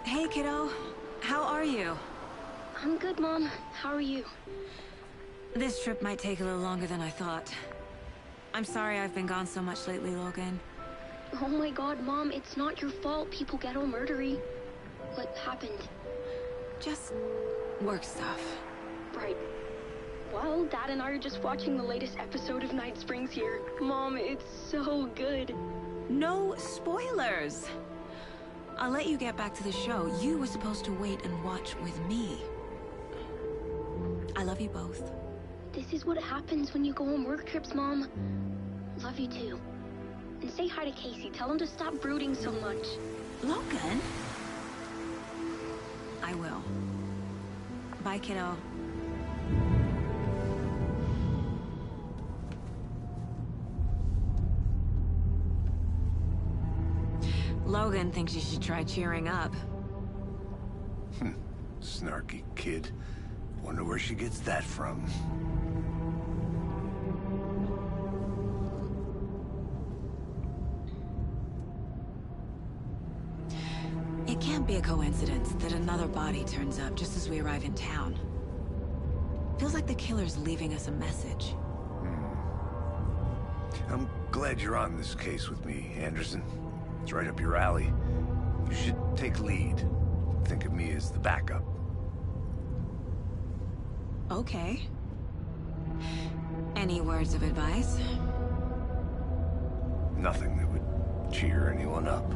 Hey, kiddo. How are you? I'm good, Mom. How are you? This trip might take a little longer than I thought. I'm sorry I've been gone so much lately, Logan. Oh my god, Mom, it's not your fault people get all murdery. What happened? Just work stuff. Right. Well, Dad and I are just watching the latest episode of Night Springs here. Mom, it's so good. No spoilers! I'll let you get back to the show. You were supposed to wait and watch with me. I love you both. This is what happens when you go on work trips, Mom. Love you too. And say hi to Casey. Tell him to stop brooding so much. Logan? I will. Bye, kiddo. Logan thinks you should try cheering up. Snarky kid. Wonder where she gets that from. It can't be a coincidence that another body turns up just as we arrive in town. Feels like the killer's leaving us a message. I'm glad you're on this case with me, Anderson. It's right up your alley. You should take lead. Think of me as the backup. Okay. Any words of advice? Nothing that would cheer anyone up.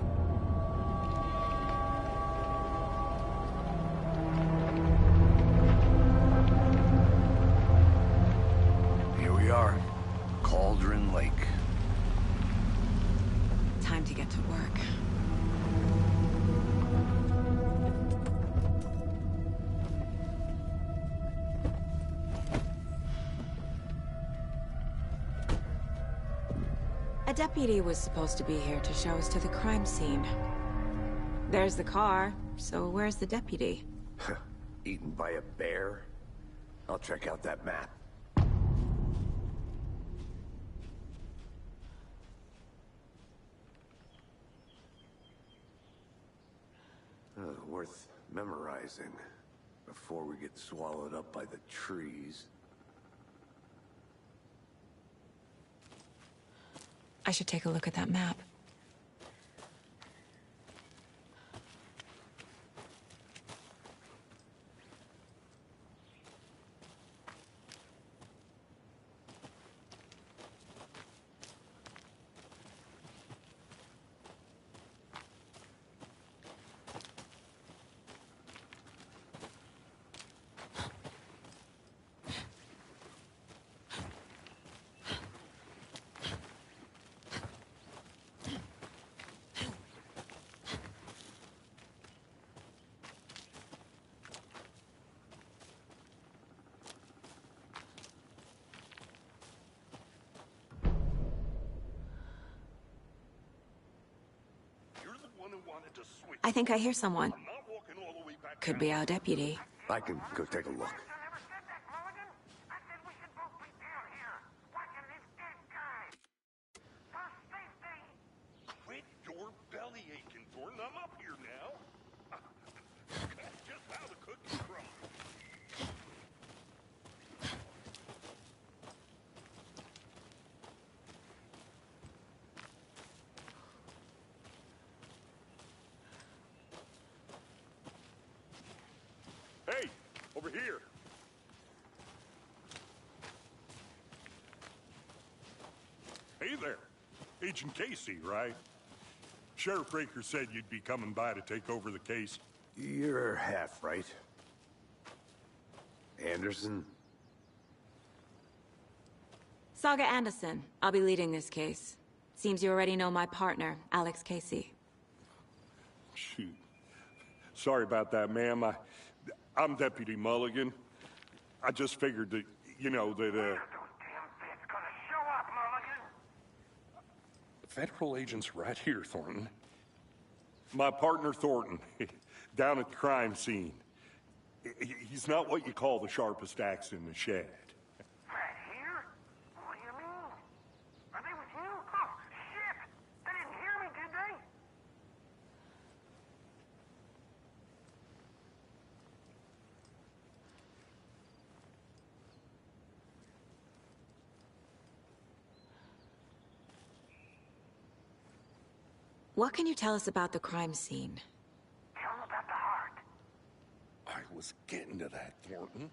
Here we are. Cauldron Lake. Time to get to work. A deputy was supposed to be here to show us to the crime scene. There's the car, so where's the deputy? Eaten by a bear? I'll check out that map. Worth memorizing before we get swallowed up by the trees. I should take a look at that map. I think I hear someone. Could be our deputy. I can go take a look. Quit your belly aching, Thornton. I'm up here now. That's just how the cookies crumble. here. Hey there. Agent Casey, right? Sheriff Breaker said you'd be coming by to take over the case. You're half right. Anderson? Saga Anderson. I'll be leading this case. Seems you already know my partner, Alex Casey. Shoot. Sorry about that, ma'am. I'm Deputy Mulligan. I just figured that, you know, that, Federal agent's right here, Thornton. My partner, Thornton, down at the crime scene. He's not what you call the sharpest axe in the shed. Right here? What do you mean? Are they with you? Oh, shit! They didn't hear me, did they? What can you tell us about the crime scene? Tell them about the heart. I was getting to that, Thornton.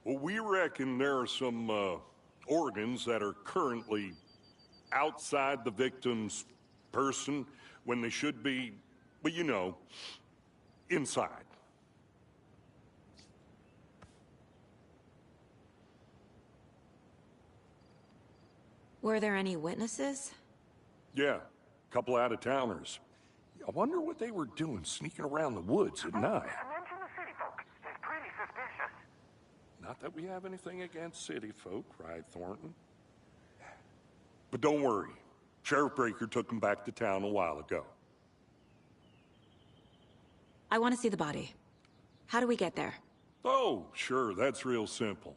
Well, we reckon there are some organs that are currently outside the victim's person when they should be, well, you know, inside. Were there any witnesses? Yeah, a couple out-of-towners. I wonder what they were doing sneaking around the woods at night. Mention the city folk. It's pretty suspicious. Not that we have anything against city folk, cried Thornton. But don't worry. Sheriff Breaker took them back to town a while ago. I want to see the body. How do we get there? Oh, sure, that's real simple.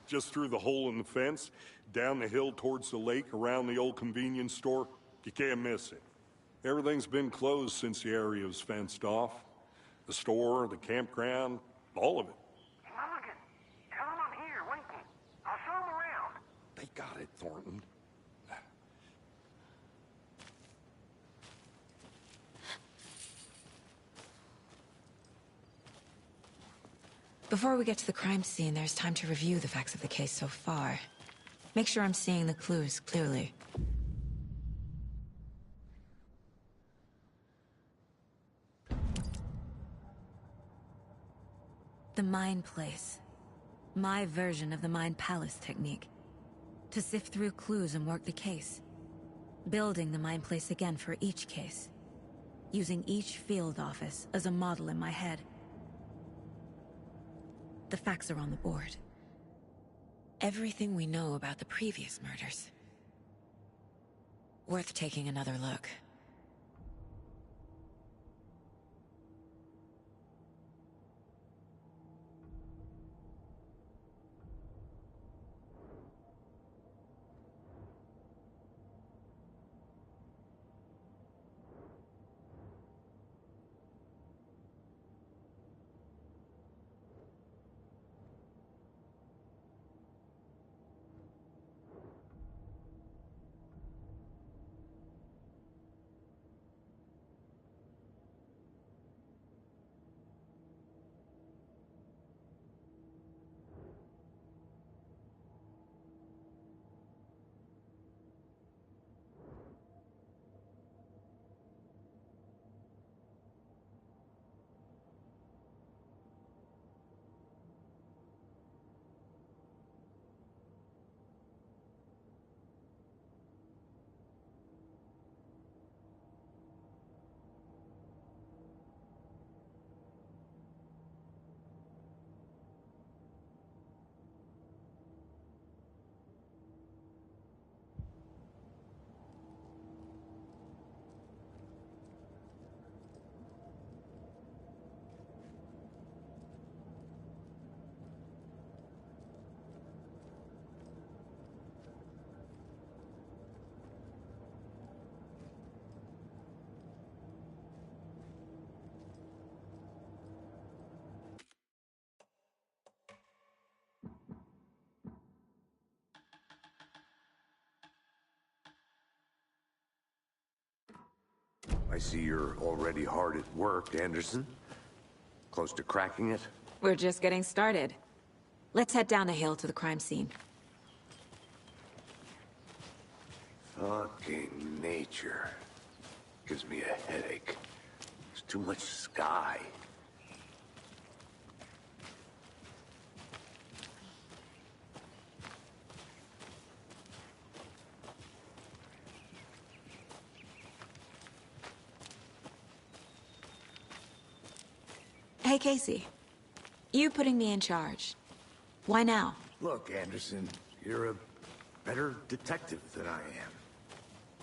Just through the hole in the fence, down the hill towards the lake, around the old convenience store. You can't miss it. Everything's been closed since the area was fenced off. The store, the campground, all of it. Mulligan, tell them I'm here, waiting. I'll show them around. They got it, Thornton. Before we get to the crime scene, there's time to review the facts of the case so far. Make sure I'm seeing the clues clearly. The Mind Place. My version of the Mind Palace technique. To sift through clues and work the case. Building the Mind Place again for each case. Using each field office as a model in my head. The facts are on the board. Everything we know about the previous murders. Worth taking another look. I see you're already hard at work, Anderson. Close to cracking it? We're just getting started. Let's head down the hill to the crime scene. Fucking nature. Gives me a headache. There's too much sky. Hey, Casey. You putting me in charge. Why now? Look, Anderson, you're a better detective than I am.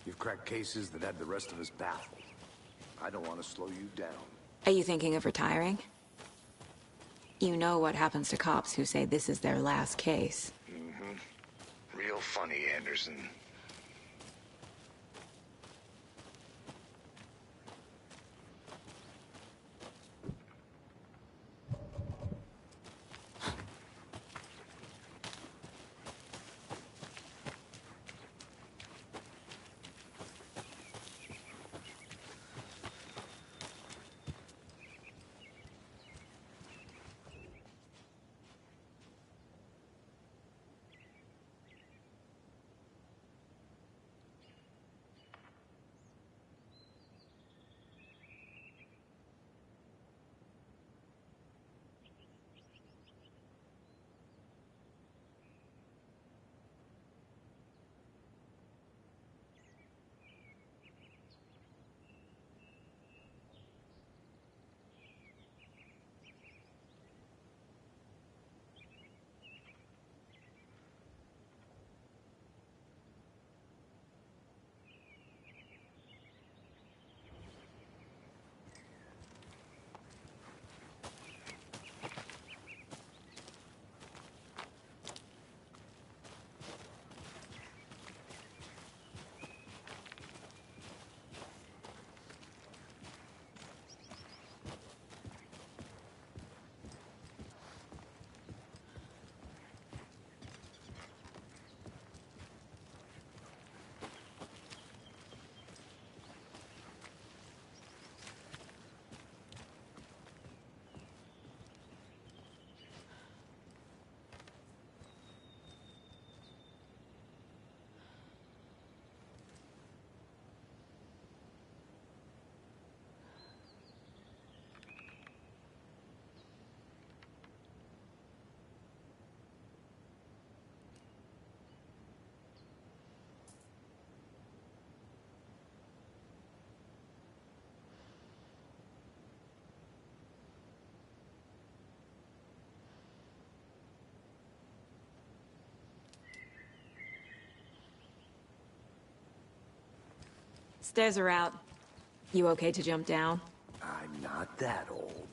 You've cracked cases that had the rest of us baffled. I don't want to slow you down. Are you thinking of retiring? You know what happens to cops who say this is their last case. Real funny, Anderson. Stairs are out. You okay to jump down? I'm not that old.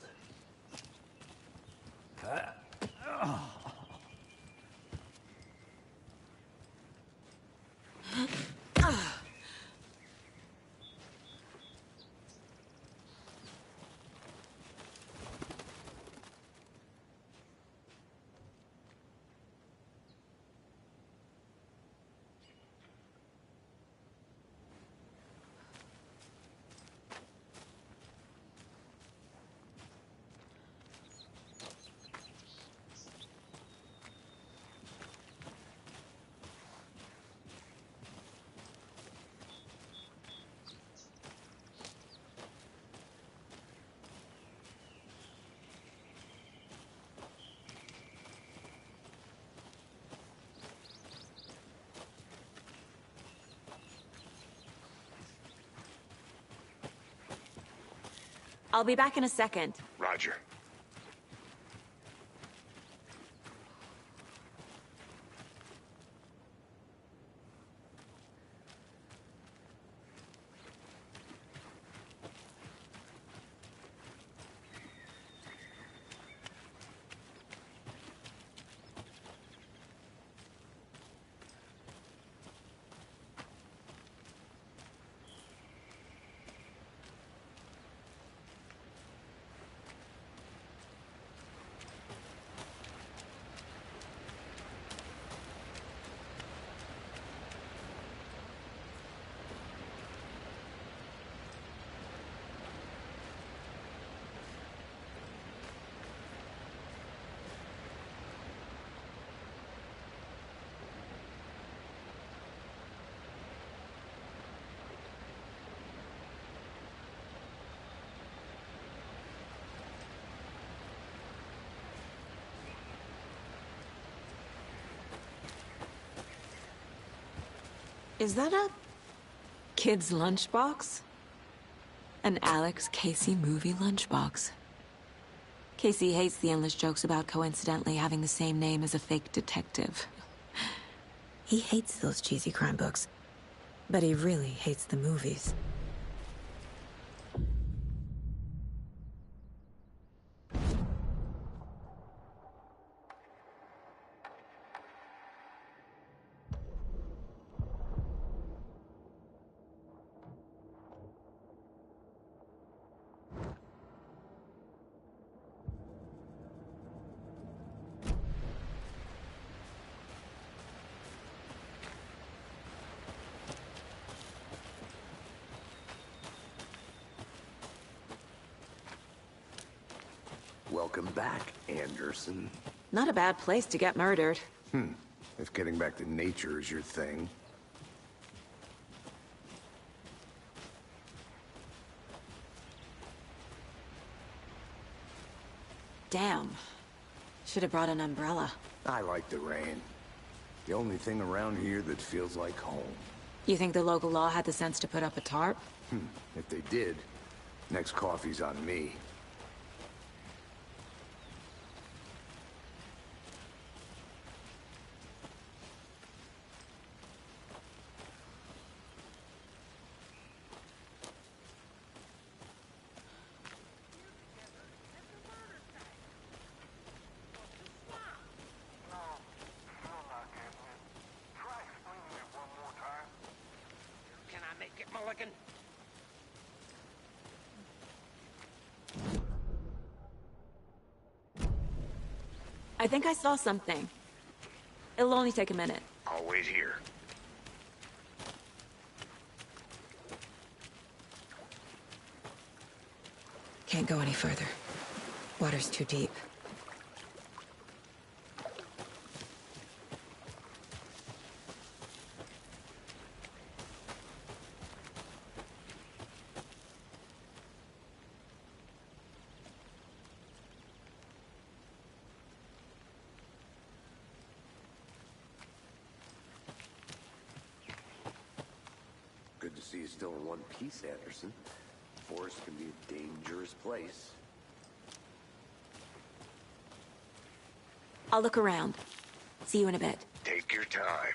I'll be back in a second. Roger. Is that a kid's lunchbox? An Alex Casey movie lunchbox. Casey hates the endless jokes about coincidentally having the same name as a fake detective. He hates those cheesy crime books, but he really hates the movies. Welcome back, Anderson. Not a bad place to get murdered. If getting back to nature is your thing. Damn. Should have brought an umbrella. I like the rain. The only thing around here that feels like home. You think the local law had the sense to put up a tarp? If they did, next coffee's on me. Can I make it, Mulligan? I think I saw something. It'll only take a minute. I'll wait here. Can't go any further. Water's too deep. Good to see you still in one piece, Anderson. Forest can be a dangerous place. I'll look around. See you in a bit. Take your time.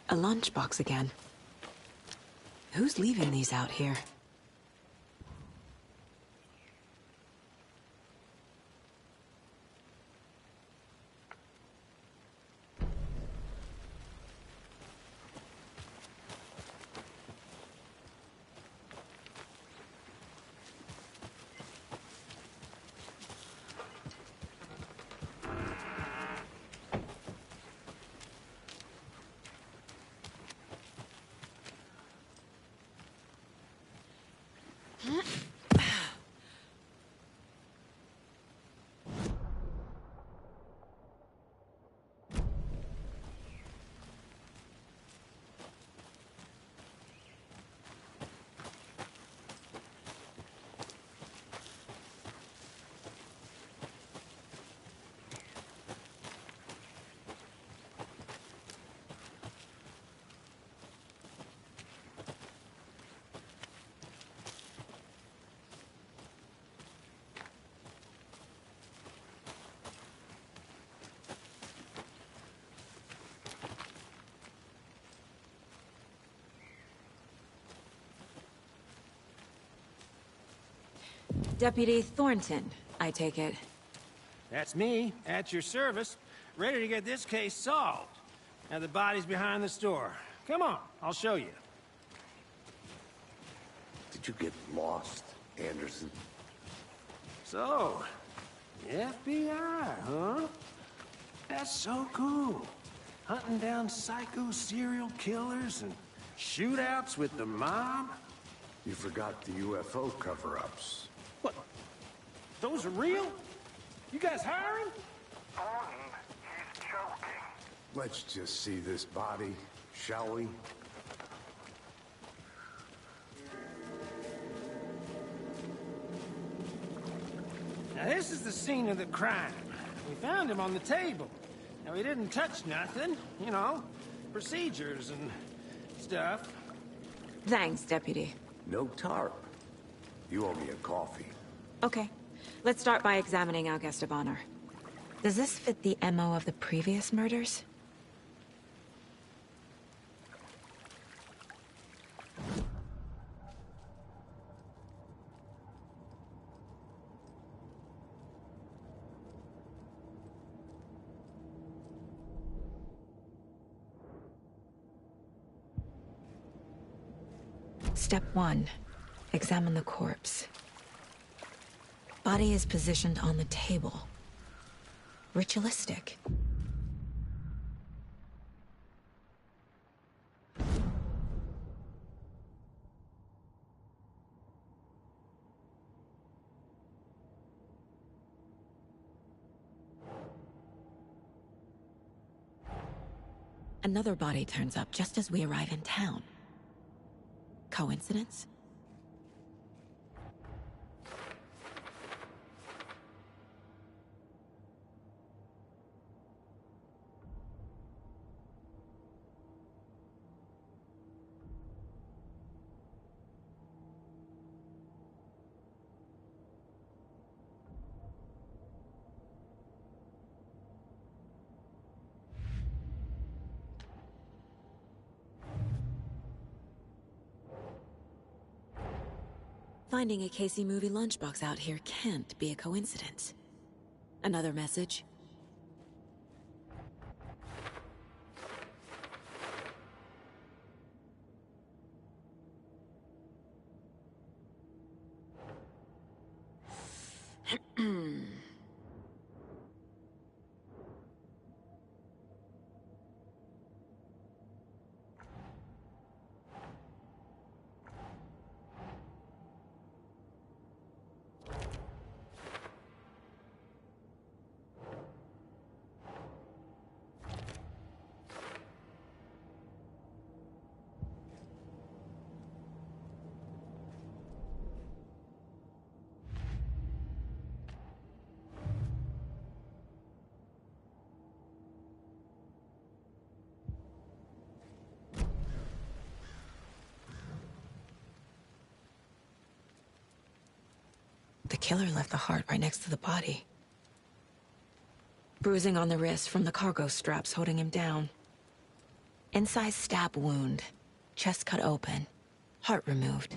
A lunchbox again. Who's leaving these out here? Deputy Thornton, I take it. That's me, at your service, ready to get this case solved. Now the body's behind the store. Come on, I'll show you. Did you get lost, Anderson? So, the FBI, huh? That's so cool. Hunting down psycho serial killers and shootouts with the mob. You forgot the UFO cover-ups. What? Those are real? You guys hiring? Thornton, he's joking. Let's just see this body, shall we? Now this is the scene of the crime. We found him on the table. Now he didn't touch nothing, you know, procedures and stuff. Thanks, Deputy. No tarp. You owe me a coffee. Okay. Let's start by examining our guest of honor. Does this fit the MO of the previous murders? Step 1. Examine the corpse. Body is positioned on the table. Ritualistic. Another body turns up just as we arrive in town. Coincidence? Finding a Casey movie lunchbox out here can't be a coincidence. Another message? The killer left the heart right next to the body. Bruising on the wrist from the cargo straps holding him down. Incised stab wound. Chest cut open. Heart removed.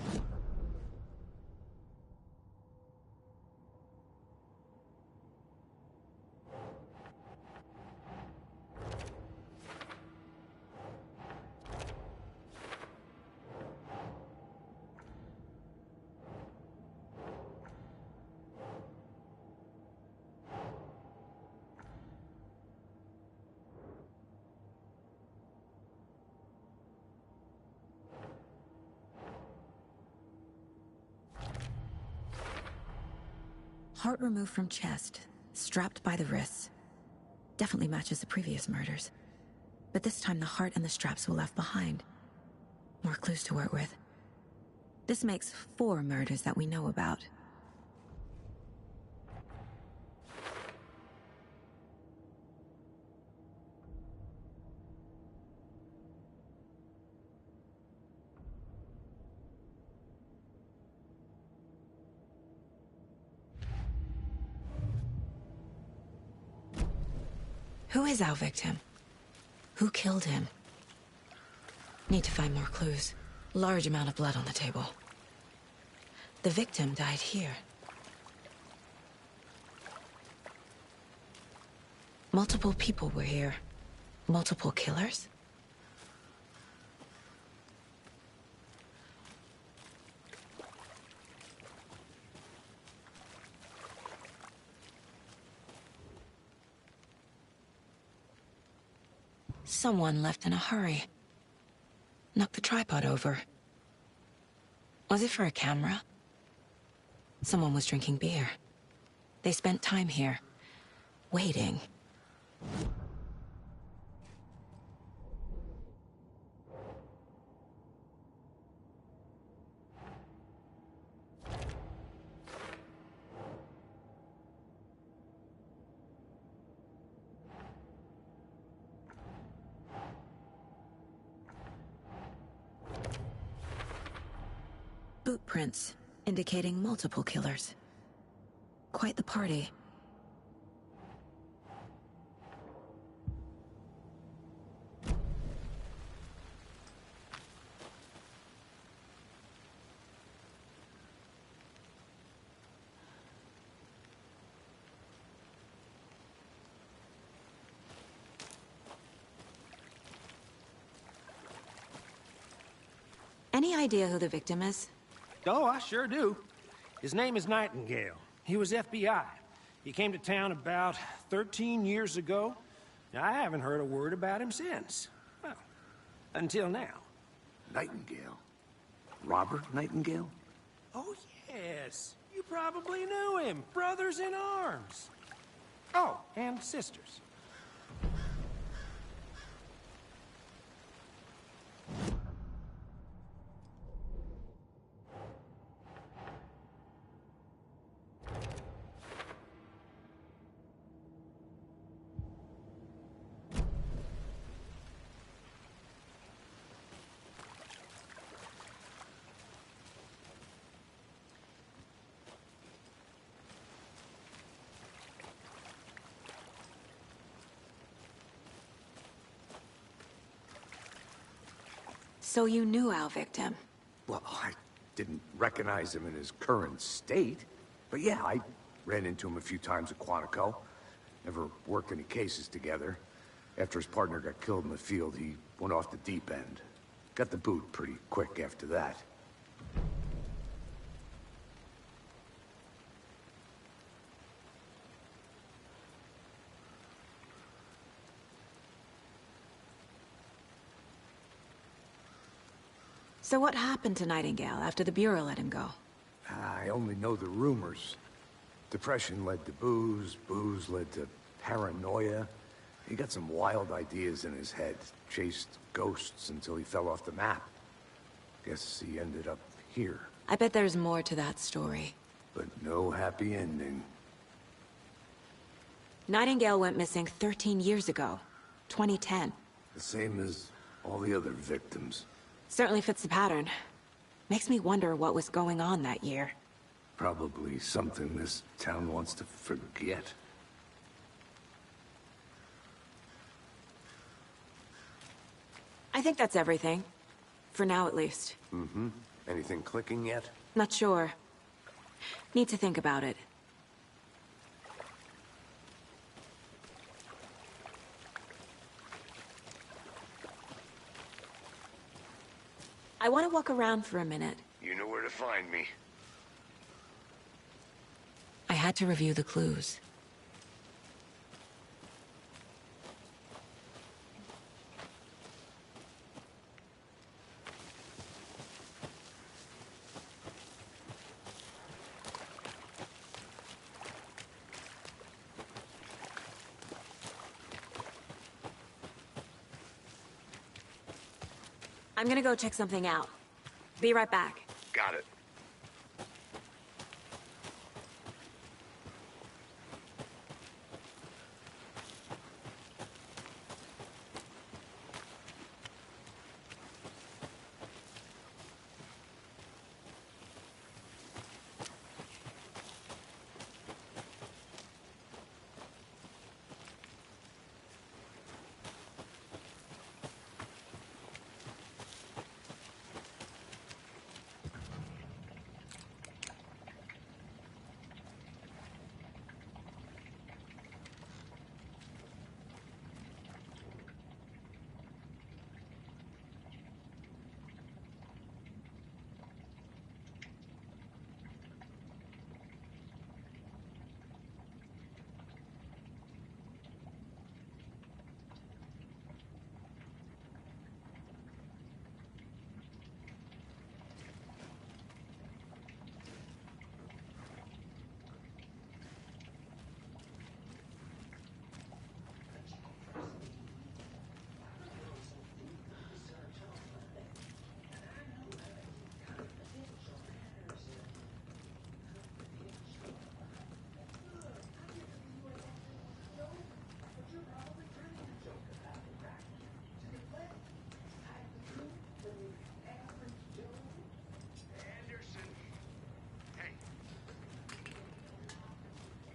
Heart removed from chest, strapped by the wrists. Definitely matches the previous murders. But this time the heart and the straps were left behind. More clues to work with. This makes 4 murders that we know about. Who is our victim? Who killed him? Need to find more clues. Large amount of blood on the table. The victim died here. Multiple people were here. Multiple killers? Someone left in a hurry. Knocked the tripod over. Was it for a camera? Someone was drinking beer. They spent time here, waiting. Boot prints, indicating multiple killers. Quite the party. Any idea who the victim is? Oh, I sure do. His name is Nightingale. He was FBI. He came to town about 13 years ago. Now, I haven't heard a word about him since. Well, until now. Nightingale? Robert Nightingale? Oh, yes. You probably knew him. Brothers in arms. Oh, and sisters. So you knew our victim? Well, I didn't recognize him in his current state. But yeah, I ran into him a few times at Quantico. Never worked any cases together. After his partner got killed in the field, he went off the deep end. Got the boot pretty quick after that. So what happened to Nightingale after the Bureau let him go? I only know the rumors. Depression led to booze, booze led to paranoia. He got some wild ideas in his head, chased ghosts until he fell off the map. Guess he ended up here. I bet there's more to that story. But no happy ending. Nightingale went missing 13 years ago, 2010. The same as all the other victims. Certainly fits the pattern. Makes me wonder what was going on that year. Probably something this town wants to forget. I I think that's everything. For now, at least. Anything clicking yet? Not sure. Need to think about it. I want to walk around for a minute. You know where to find me. I had to review the clues. I'm gonna go check something out. Be right back. Got it.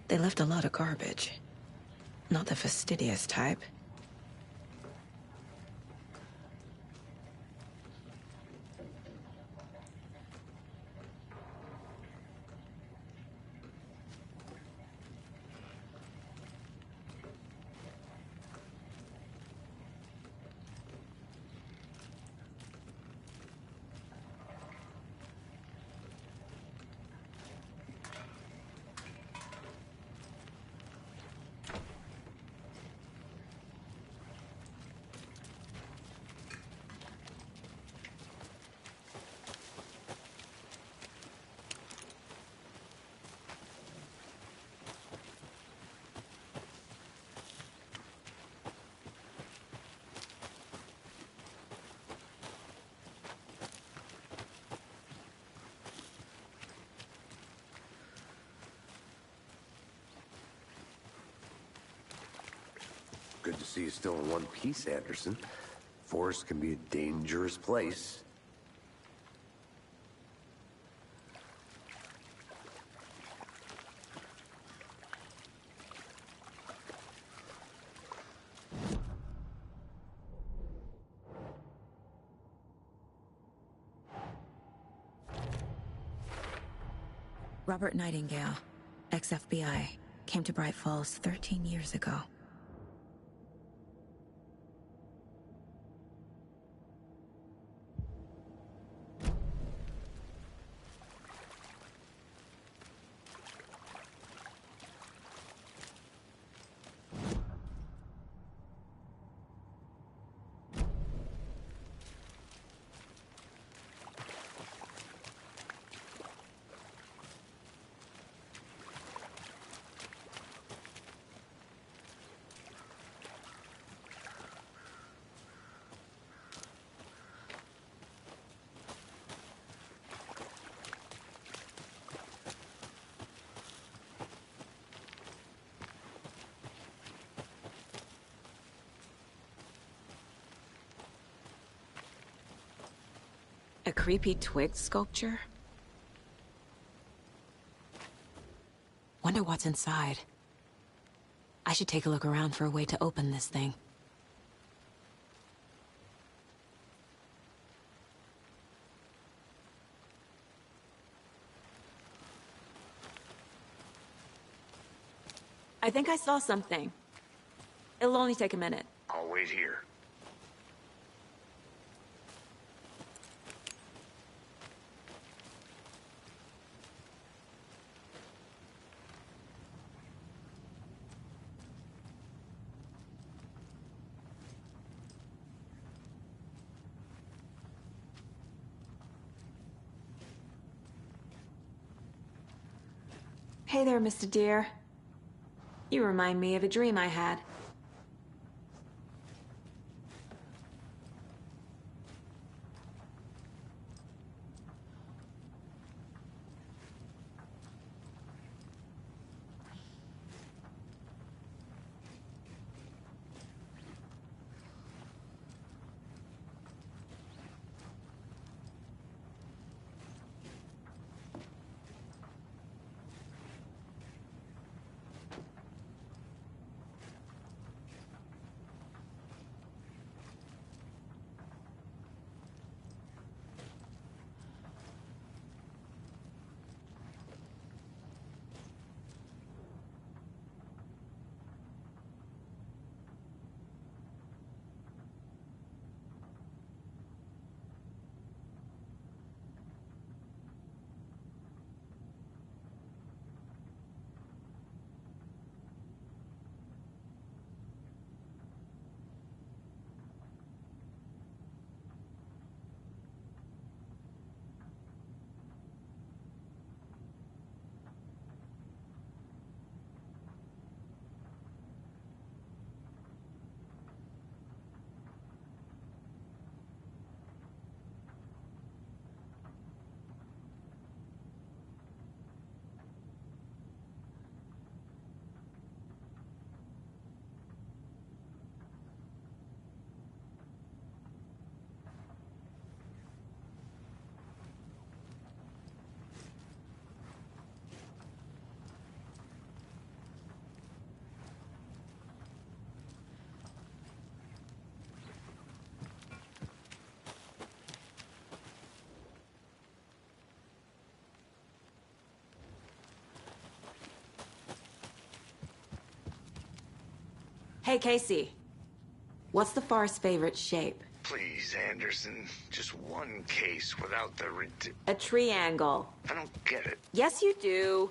They left a lot of garbage. Not the fastidious type. Good to see you still in one piece, Anderson. Forest can be a dangerous place. Robert Nightingale, ex-FBI, came to Bright Falls 13 years ago. A creepy twig sculpture? Wonder what's inside. I should take a look around for a way to open this thing. I think I saw something. It'll only take a minute. I'll wait here. Hey there, Mr. Deer. You remind me of a dream I had. Hey, Casey. What's the far's favorite shape? Please, Anderson. Just one case without the A triangle. I don't get it. Yes, you do.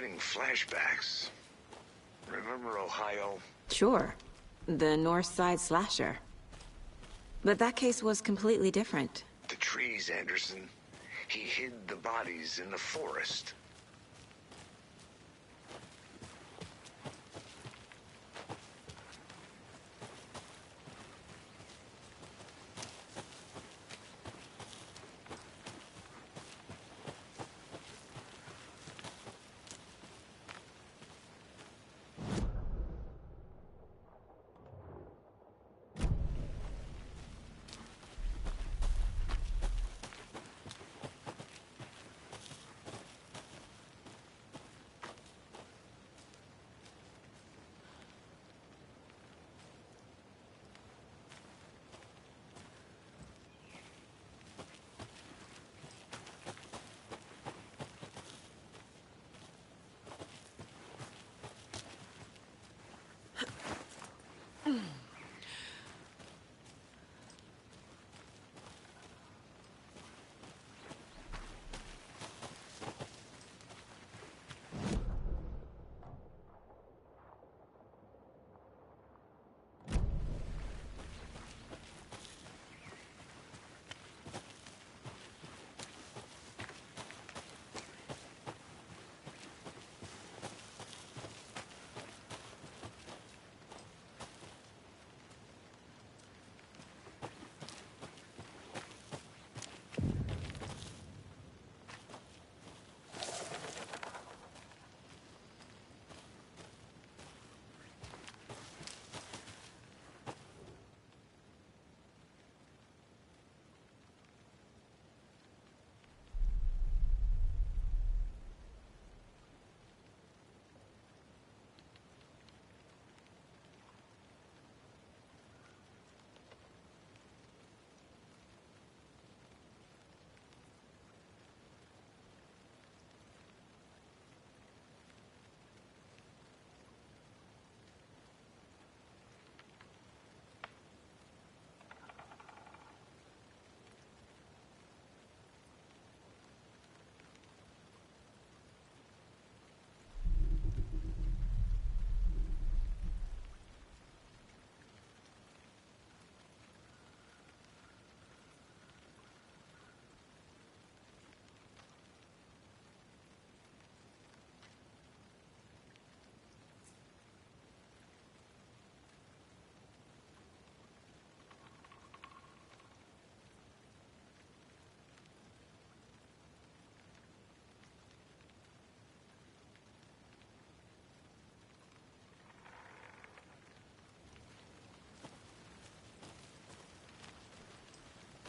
getting flashbacks. Remember Ohio? Sure. The North Side slasher. But that case was completely different. The trees, Anderson. He hid the bodies in the forest.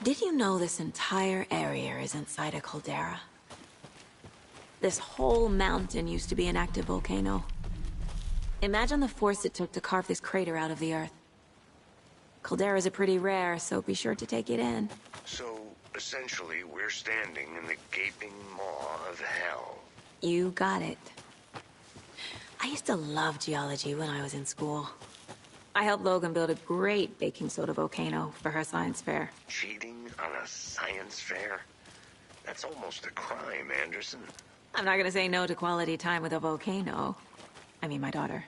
Did you know this entire area is inside a caldera? This whole mountain used to be an active volcano. Imagine the force it took to carve this crater out of the earth. Calderas are pretty rare, so be sure to take it in. So, essentially, we're standing in the gaping maw of hell. You got it. I used to love geology when I was in school. I helped Logan build a great baking soda volcano for her science fair. Cheating on a science fair? That's almost a crime, Anderson. I'm not gonna say no to quality time with a volcano. I mean, my daughter.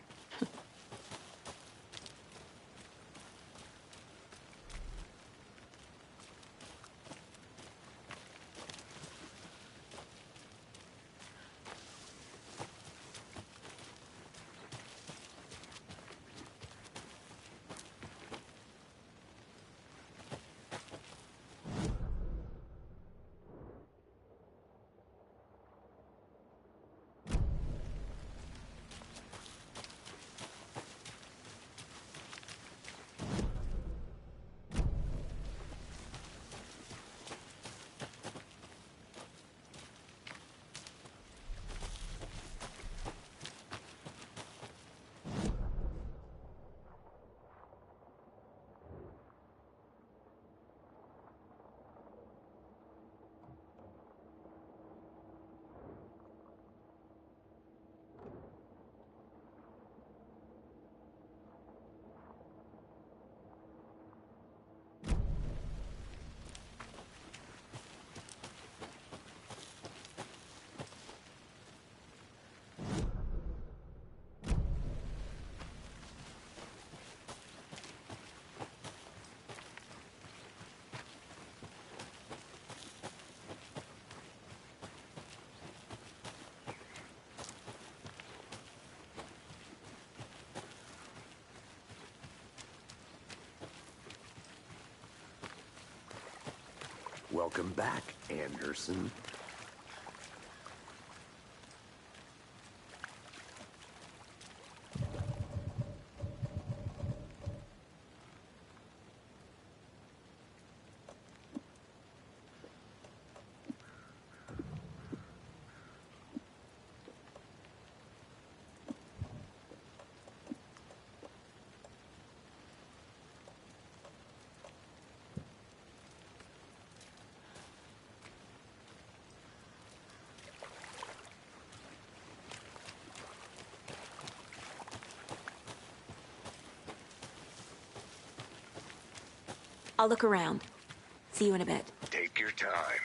Welcome back, Anderson. I'll look around. See you in a bit. Take your time.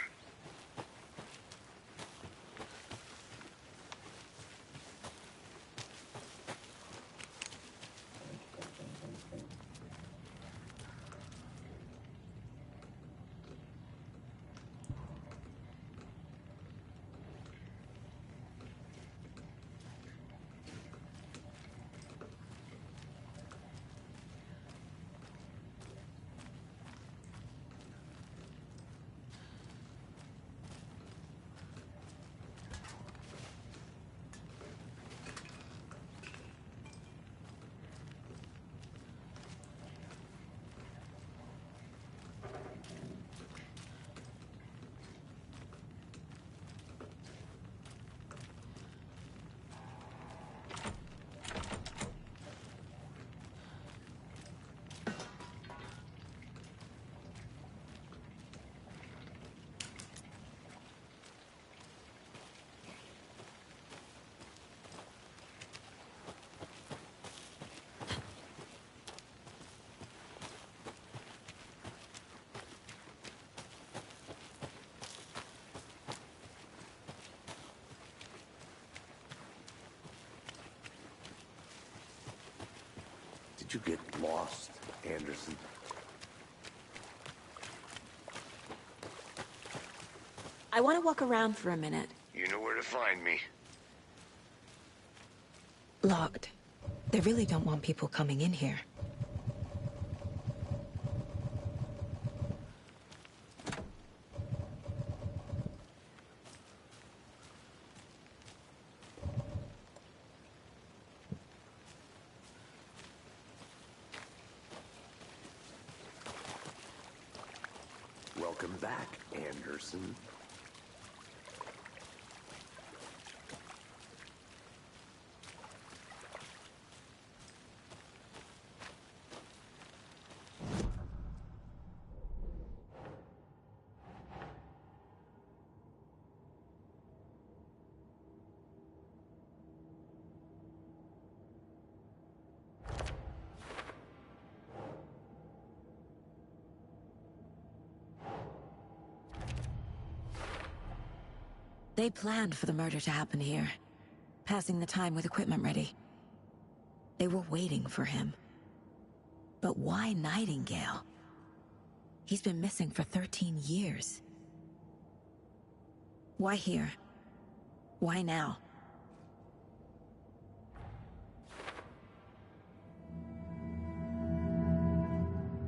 Did you get lost, Anderson? I want to walk around for a minute. You know where to find me. Locked. They really don't want people coming in here. Welcome back, Anderson. They planned for the murder to happen here, passing the time with equipment ready. They were waiting for him. But why Nightingale? He's been missing for 13 years. Why here? Why now?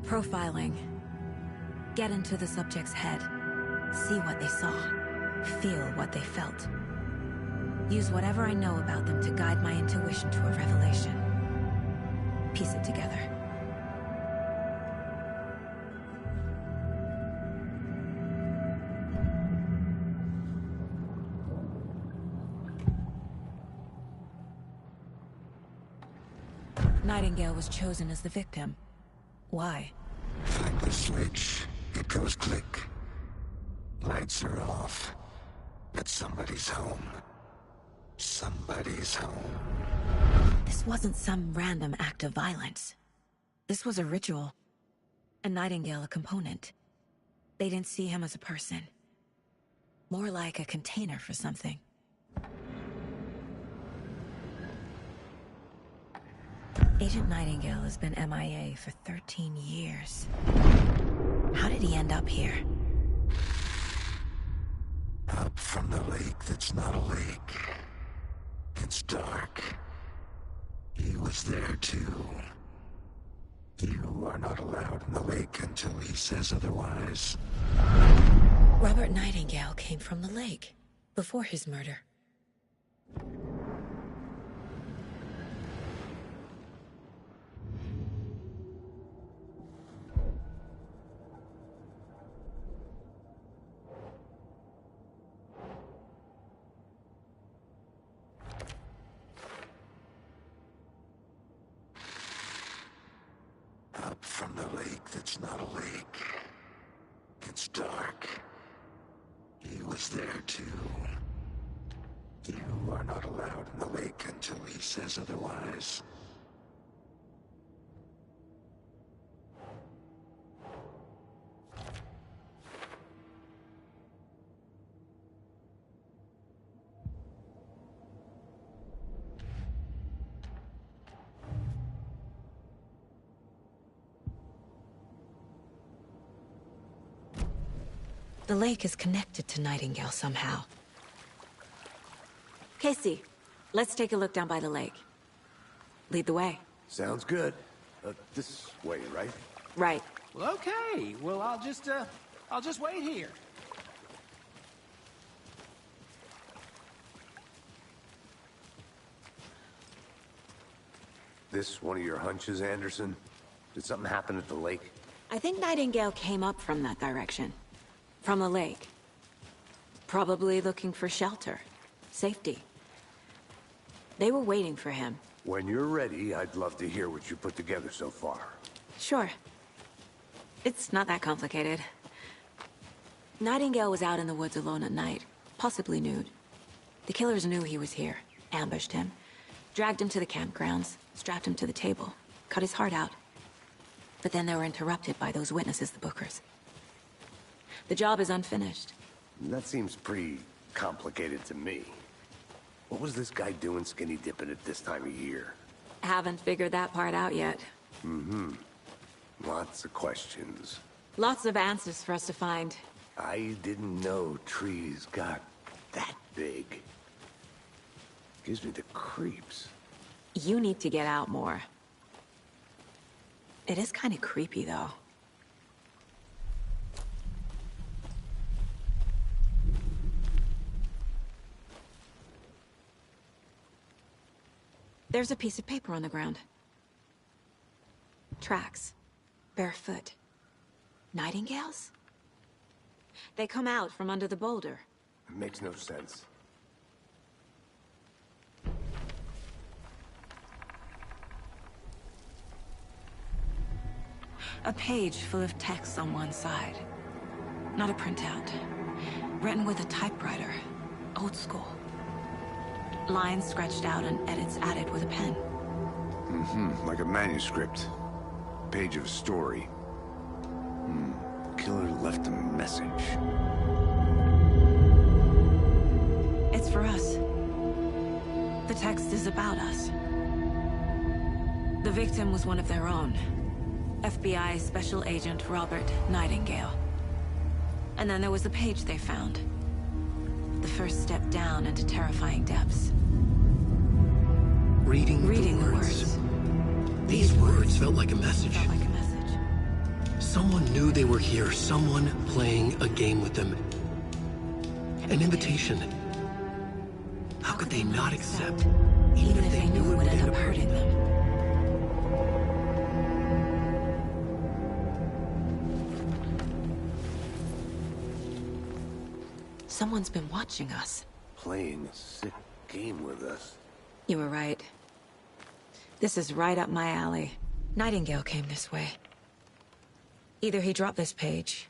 Profiling. Get into the subject's head. See what they saw. Feel what they felt. Use whatever I know about them to guide my intuition to a revelation. Piece it together. Nightingale was chosen as the victim. Why? Flick the switch, it goes click. Lights are off. But somebody's home. Somebody's home. This wasn't some random act of violence. This was a ritual. And Nightingale a component. They didn't see him as a person. More like a container for something. Agent Nightingale has been MIA for 13 years. How did he end up here? Up from the lake that's not a lake. It's dark. He was there too. You are not allowed in the lake until he says otherwise. Robert Nightingale came from the lake before his murder. Up from the lake that's not a lake. It's dark. He was there too. You are not allowed in the lake until he says otherwise. The lake is connected to Nightingale somehow. Casey, let's take a look down by the lake. Lead the way. Sounds good. This way, right? Right. Well, okay. Well, I'll just wait here. This one of your hunches, Anderson? Did something happen at the lake? I think Nightingale came up from that direction. From the lake. Probably looking for shelter. Safety. They were waiting for him. When you're ready, I'd love to hear what you put together so far. Sure. It's not that complicated. Nightingale was out in the woods alone at night, possibly nude. The killers knew he was here, ambushed him, dragged him to the campgrounds, strapped him to the table, cut his heart out. But then they were interrupted by those witnesses, the Bookers. The job is unfinished. That seems pretty complicated to me. What was this guy doing skinny dipping at this time of year? Haven't figured that part out yet. Mm-hmm. Lots of questions. Lots of answers for us to find. I didn't know trees got that big. Gives me the creeps. You need to get out more. It is kind of creepy, though. There's a piece of paper on the ground. Tracks. Barefoot. Nightingales? They come out from under the boulder. It makes no sense. A page full of text on one side. Not a printout. Written with a typewriter. Old school. Lines scratched out and edits added with a pen. Mm-hmm. Like a manuscript. Page of a story. Killer left a message. It's for us. The text is about us. The victim was one of their own. FBI Special Agent Robert Nightingale. And then there was the page they found. The first step down into terrifying depths. Reading the words. These words felt like a message. Someone knew they were here, someone playing a game with them. An invitation. How could they not accept, even if they knew it would end up hurting them? Someone's been watching us. Playing a sick game with us. You were right. This is right up my alley. Nightingale came this way. Either he dropped this page,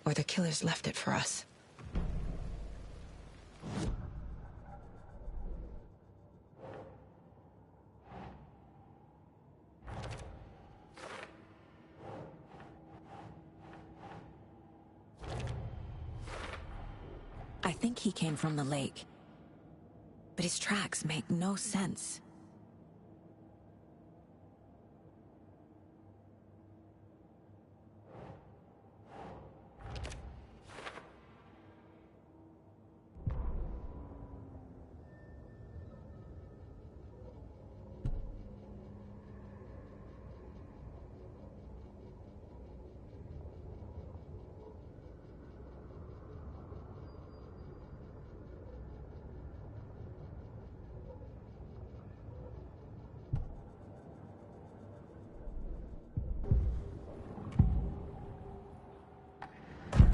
or the killers left it for us. I think he came from the lake. But his tracks make no sense.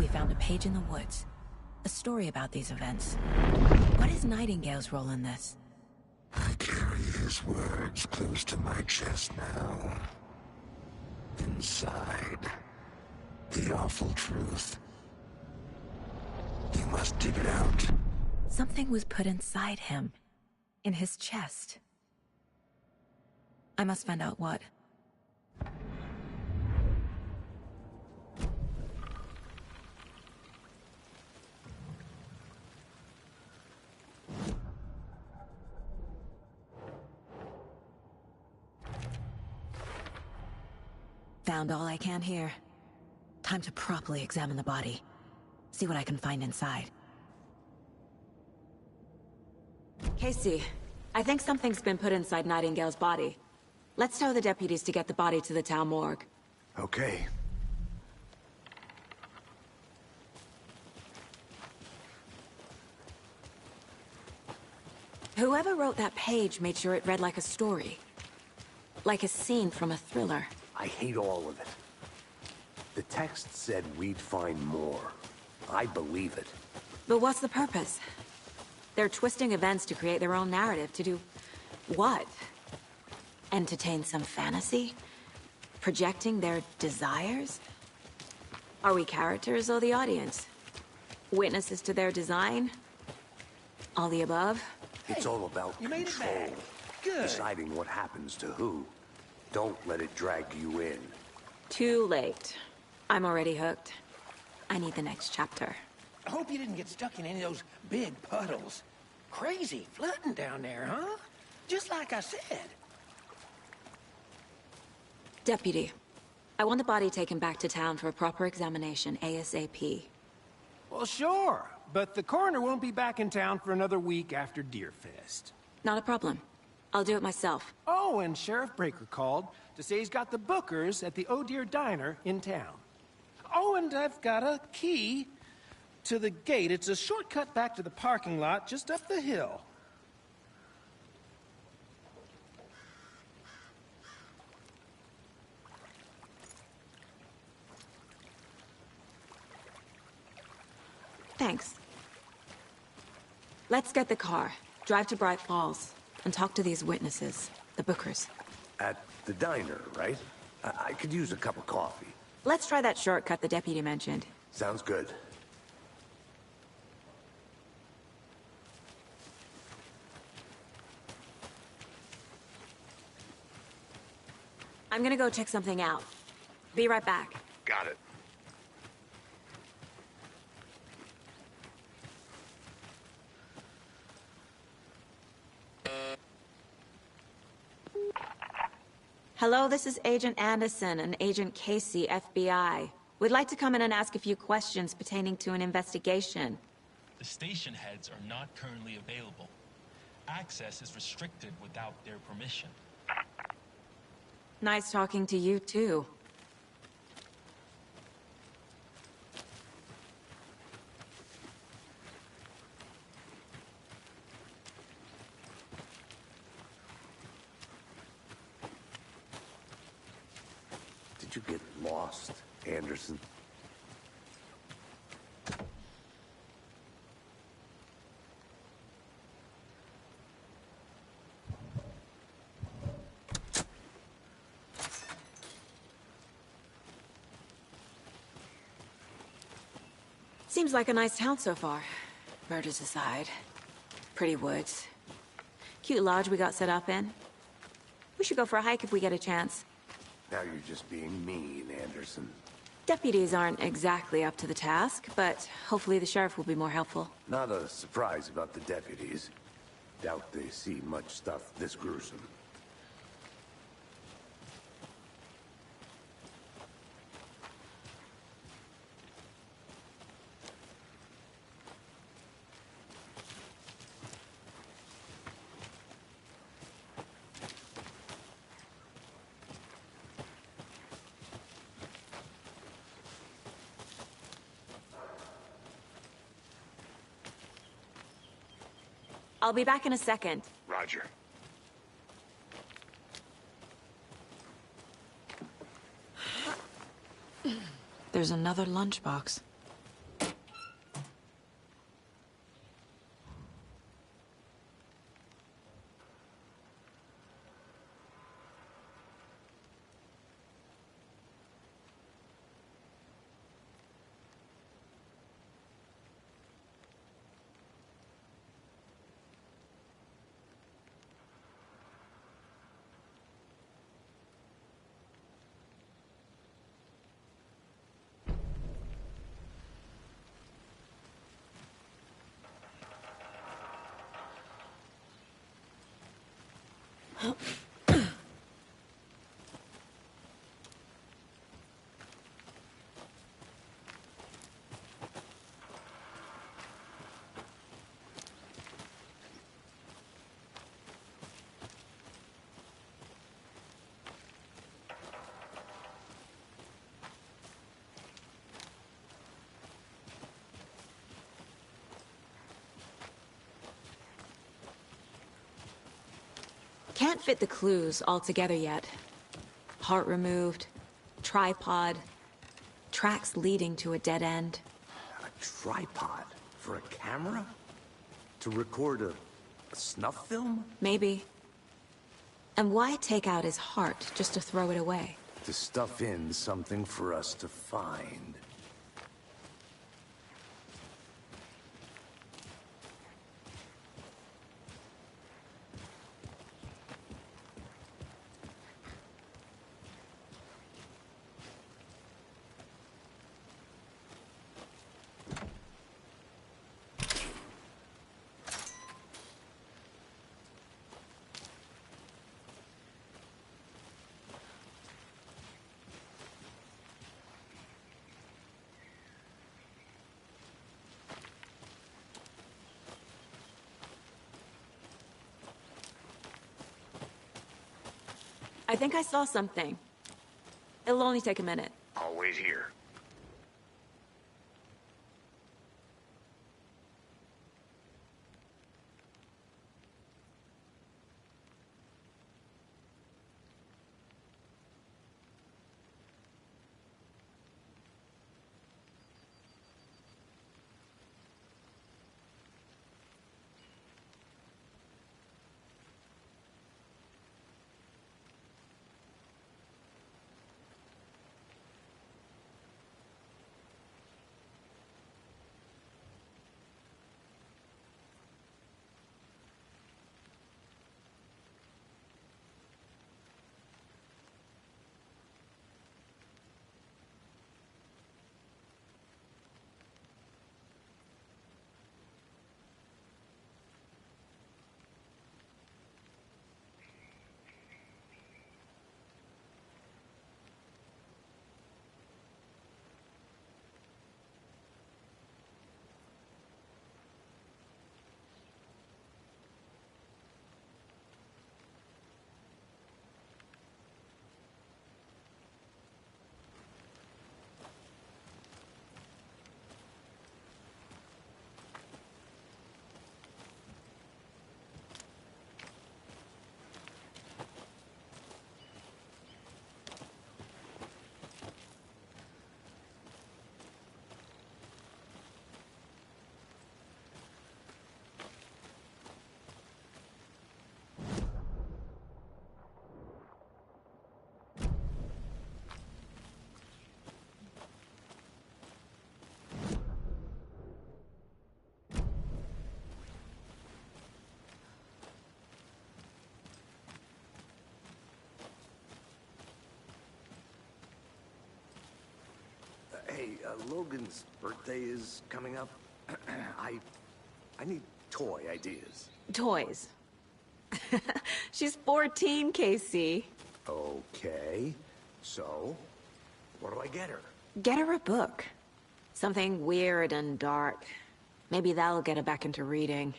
we found a page in the woods. A story about these events. What is Nightingale's role in this? I carry his words close to my chest now. Inside, the awful truth. You must dig it out. Something was put inside him. In his chest. I must find out what. Found all I can here. Time to properly examine the body. See what I can find inside. Casey, I think something's been put inside Nightingale's body. Let's tell the deputies to get the body to the town morgue. Okay. Whoever wrote that page made sure it read like a story. Like a scene from a thriller. I hate all of it. The text said we'd find more. I believe it. But what's the purpose? They're twisting events to create their own narrative. To do what? Entertain some fantasy? Projecting their desires? Are we characters or the audience? Witnesses to their design? All the above? It's all about you made it control. back. Good. Deciding what happens to who. Don't let it drag you in. Too late. I'm already hooked. I need the next chapter. I hope you didn't get stuck in any of those big puddles. Crazy flooding down there, huh? Just like I said. Deputy, I want the body taken back to town for a proper examination, ASAP. Well, sure. But the coroner won't be back in town for another week after Deerfest. Not a problem. I'll do it myself. Oh, and Sheriff Breaker called to say he's got the Bookers at the Oh Deer Diner in town. Oh, and I've got a key to the gate. It's a shortcut back to the parking lot just up the hill. Thanks. Let's get the car, drive to Bright Falls, and talk to these witnesses, the Bookers. At the diner, right? I could use a cup of coffee. Let's try that shortcut the deputy mentioned. Sounds good. I'm gonna go check something out. Be right back. Got it. Hello, this is Agent Anderson and Agent Casey, FBI. We'd like to come in and ask a few questions pertaining to an investigation. The station heads are not currently available. Access is restricted without their permission. Nice talking to you, too. Did you get lost, Anderson? Seems like a nice town so far. Murders aside. Pretty woods. Cute lodge we got set up in. We should go for a hike if we get a chance. Now you're just being mean, Anderson. Deputies aren't exactly up to the task, but hopefully the sheriff will be more helpful. Not a surprise about the deputies. Doubt they see much stuff this gruesome. I'll be back in a second. Roger. There's another lunchbox. Can't fit the clues all together yet. Heart removed, tripod, tracks leading to a dead end. A tripod? For a camera? To record a snuff film? Maybe. And why take out his heart just to throw it away? To stuff in something for us to find. I think I saw something. It'll only take a minute. I'll wait here. Hey, Logan's birthday is coming up. I need toy ideas. Toys. She's 14, Casey. Okay. So, what do I get her? Get her a book. Something weird and dark. Maybe that'll get her back into reading.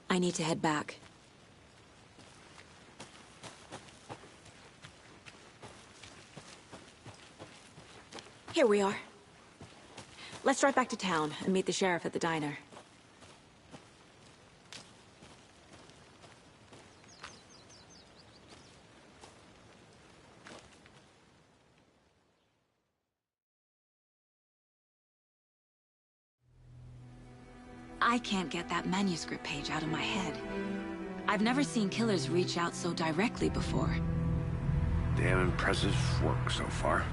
I need to head back. Here we are. Let's drive back to town and meet the sheriff at the diner. I can't get that manuscript page out of my head. I've never seen killers reach out so directly before. Damn impressive work so far.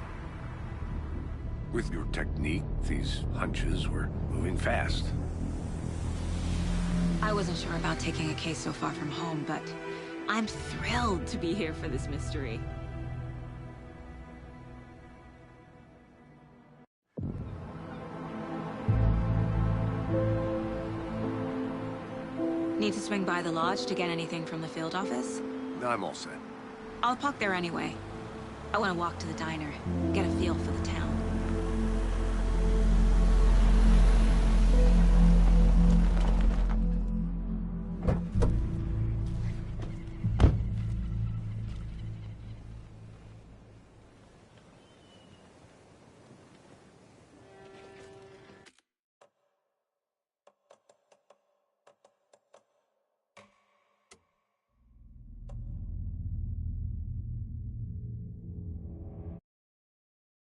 With your technique, these hunches were moving fast. I wasn't sure about taking a case so far from home, but I'm thrilled to be here for this mystery. Need to swing by the lodge to get anything from the field office? I'm all set. I'll park there anyway. I want to walk to the diner, get a feel for the town.